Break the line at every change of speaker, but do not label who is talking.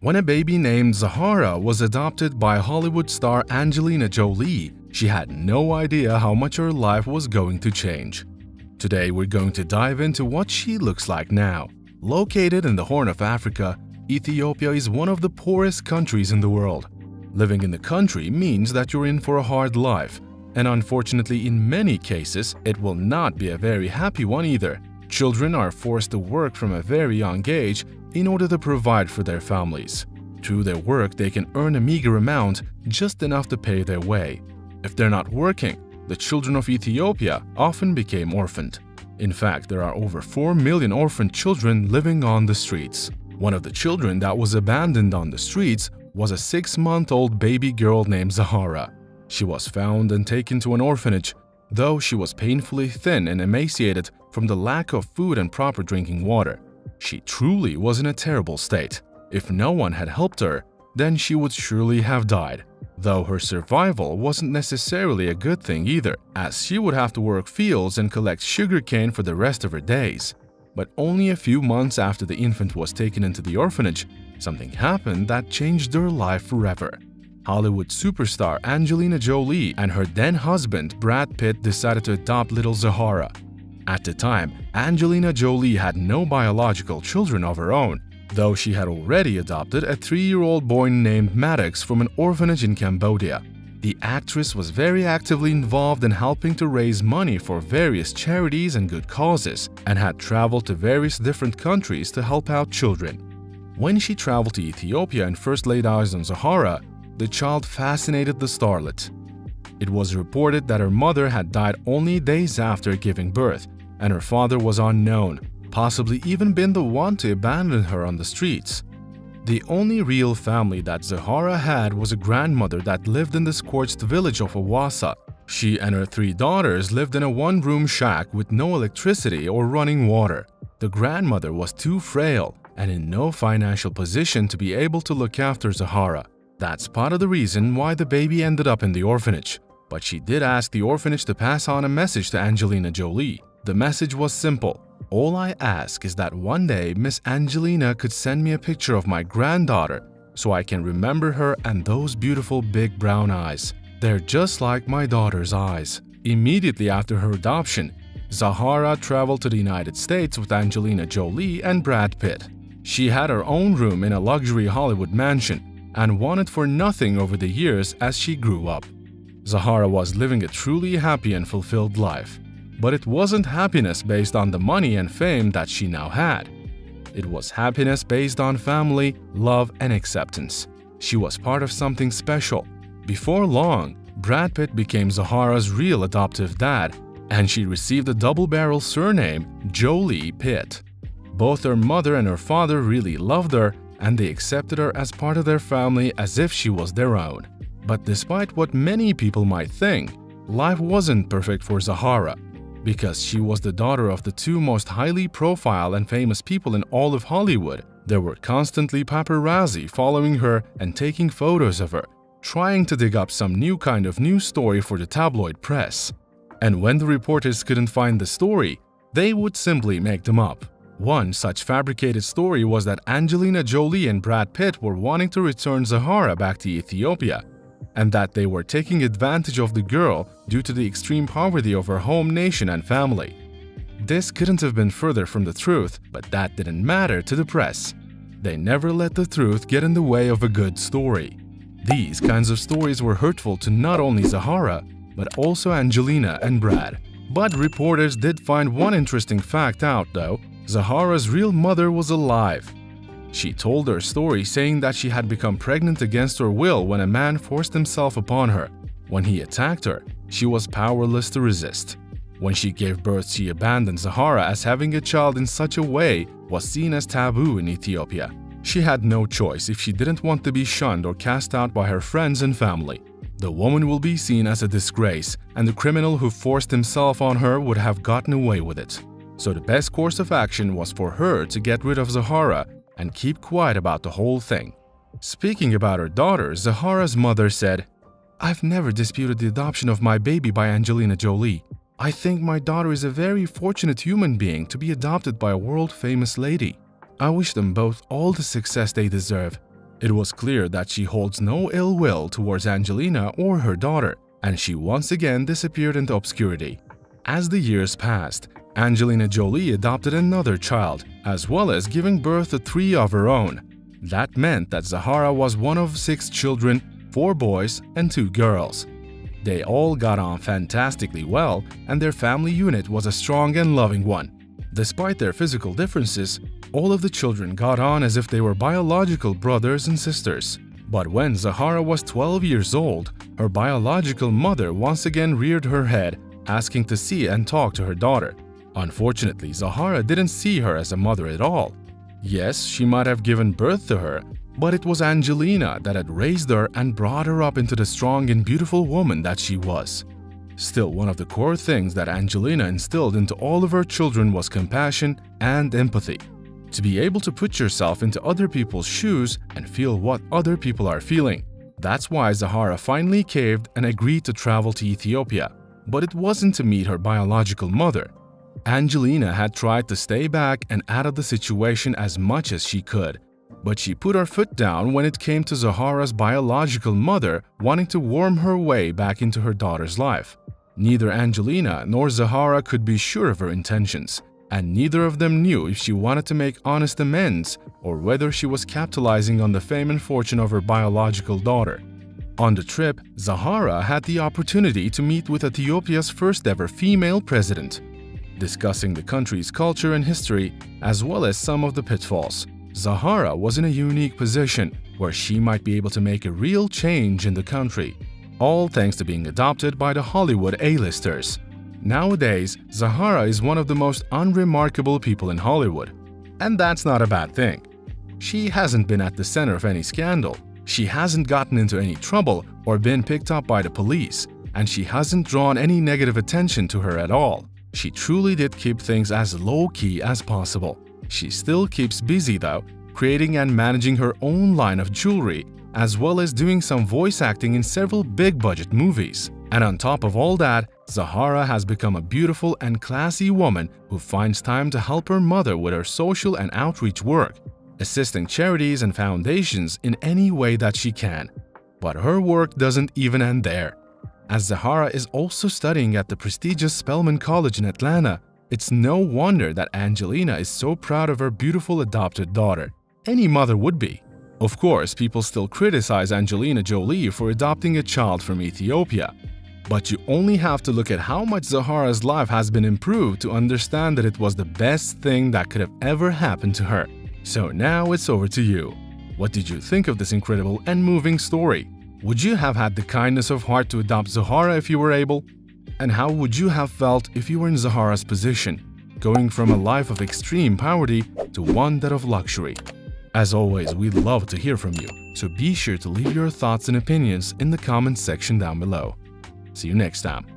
When a baby named Zahara was adopted by Hollywood star Angelina Jolie, she had no idea how much her life was going to change. Today we're going to dive into what she looks like now. Located in the Horn of Africa, Ethiopia is one of the poorest countries in the world. Living in the country means that you're in for a hard life, and unfortunately in many cases it will not be a very happy one either. Children are forced to work from a very young age in order to provide for their families. Through their work they can earn a meager amount, just enough to pay their way. If they're not working, the children of Ethiopia often became orphaned. In fact, there are over 4 million orphaned children living on the streets. One of the children that was abandoned on the streets was a 6-month-old baby girl named Zahara. She was found and taken to an orphanage, though she was painfully thin and emaciated from the lack of food and proper drinking water. She truly was in a terrible state. If no one had helped her, then she would surely have died. Though her survival wasn't necessarily a good thing either, as she would have to work fields and collect sugarcane for the rest of her days. But only a few months after the infant was taken into the orphanage, something happened that changed her life forever. Hollywood superstar Angelina Jolie and her then-husband Brad Pitt decided to adopt little Zahara. At the time, Angelina Jolie had no biological children of her own, though she had already adopted a 3-year-old boy named Maddox from an orphanage in Cambodia. The actress was very actively involved in helping to raise money for various charities and good causes, and had traveled to various different countries to help out children. When she traveled to Ethiopia and first laid eyes on Zahara, the child fascinated the starlet. It was reported that her mother had died only days after giving birth, and her father was unknown, possibly even been the one to abandon her on the streets. The only real family that Zahara had was a grandmother that lived in the scorched village of Awasa. She and her 3 daughters lived in a 1-room shack with no electricity or running water. The grandmother was too frail and in no financial position to be able to look after Zahara. That's part of the reason why the baby ended up in the orphanage. But she did ask the orphanage to pass on a message to Angelina Jolie. The message was simple. All I ask is that one day Miss Angelina could send me a picture of my granddaughter so I can remember her and those beautiful big brown eyes. They're just like my daughter's eyes. Immediately after her adoption, Zahara traveled to the United States with Angelina Jolie and Brad Pitt. She had her own room in a luxury Hollywood mansion and wanted for nothing over the years as she grew up. Zahara was living a truly happy and fulfilled life. But it wasn't happiness based on the money and fame that she now had. It was happiness based on family, love, and acceptance. She was part of something special. Before long, Brad Pitt became Zahara's real adoptive dad, and she received a double-barrel surname, Jolie Pitt. Both her mother and her father really loved her, and they accepted her as part of their family as if she was their own. But despite what many people might think, life wasn't perfect for Zahara. Because she was the daughter of the 2 most highly profile and famous people in all of Hollywood, there were constantly paparazzi following her and taking photos of her, trying to dig up some new kind of news story for the tabloid press. And when the reporters couldn't find the story, they would simply make them up. One such fabricated story was that Angelina Jolie and Brad Pitt were wanting to return Zahara back to Ethiopia, and that they were taking advantage of the girl due to the extreme poverty of her home nation and family. This couldn't have been further from the truth, but that didn't matter to the press. They never let the truth get in the way of a good story. These kinds of stories were hurtful to not only Zahara, but also Angelina and Brad. But reporters did find one interesting fact out though. Zahara's real mother was alive. She told her story saying that she had become pregnant against her will when a man forced himself upon her. When he attacked her, she was powerless to resist. When she gave birth, she abandoned Zahara as having a child in such a way was seen as taboo in Ethiopia. She had no choice if she didn't want to be shunned or cast out by her friends and family. The woman will be seen as a disgrace, and the criminal who forced himself on her would have gotten away with it. So the best course of action was for her to get rid of Zahara and keep quiet about the whole thing. Speaking about her daughter, Zahara's mother said, "I've never disputed the adoption of my baby by Angelina Jolie. I think my daughter is a very fortunate human being to be adopted by a world-famous lady. I wish them both all the success they deserve. It was clear that she holds no ill will towards Angelina or her daughter, and she once again disappeared into obscurity. As the years passed, Angelina Jolie adopted another child, as well as giving birth to 3 of her own. That meant that Zahara was one of 6 children, 4 boys and 2 girls. They all got on fantastically well, and their family unit was a strong and loving one. Despite their physical differences, all of the children got on as if they were biological brothers and sisters. But when Zahara was 12 years old, her biological mother once again reared her head, asking to see and talk to her daughter. Unfortunately, Zahara didn't see her as a mother at all. Yes, she might have given birth to her, but it was Angelina that had raised her and brought her up into the strong and beautiful woman that she was. Still, one of the core things that Angelina instilled into all of her children was compassion and empathy. To be able to put yourself into other people's shoes and feel what other people are feeling. That's why Zahara finally caved and agreed to travel to Ethiopia. But it wasn't to meet her biological mother. Angelina had tried to stay back and out of the situation as much as she could. But she put her foot down when it came to Zahara's biological mother wanting to worm her way back into her daughter's life. Neither Angelina nor Zahara could be sure of her intentions, and neither of them knew if she wanted to make honest amends or whether she was capitalizing on the fame and fortune of her biological daughter. On the trip, Zahara had the opportunity to meet with Ethiopia's first ever female president. Discussing the country's culture and history, as well as some of the pitfalls, Zahara was in a unique position where she might be able to make a real change in the country, all thanks to being adopted by the Hollywood A-listers. Nowadays, Zahara is one of the most unremarkable people in Hollywood. And that's not a bad thing. She hasn't been at the center of any scandal, she hasn't gotten into any trouble or been picked up by the police, and she hasn't drawn any negative attention to her at all. She truly did keep things as low-key as possible. She still keeps busy though, creating and managing her own line of jewelry, as well as doing some voice acting in several big-budget movies. And on top of all that, Zahara has become a beautiful and classy woman who finds time to help her mother with her social and outreach work, assisting charities and foundations in any way that she can. But her work doesn't even end there. As Zahara is also studying at the prestigious Spelman College in Atlanta, it's no wonder that Angelina is so proud of her beautiful adopted daughter. Any mother would be. Of course, people still criticize Angelina Jolie for adopting a child from Ethiopia. But you only have to look at how much Zahara's life has been improved to understand that it was the best thing that could have ever happened to her. So now it's over to you. What did you think of this incredible and moving story? Would you have had the kindness of heart to adopt Zahara if you were able? And how would you have felt if you were in Zahara's position, going from a life of extreme poverty to one that of luxury? As always, we'd love to hear from you, so be sure to leave your thoughts and opinions in the comments section down below. See you next time.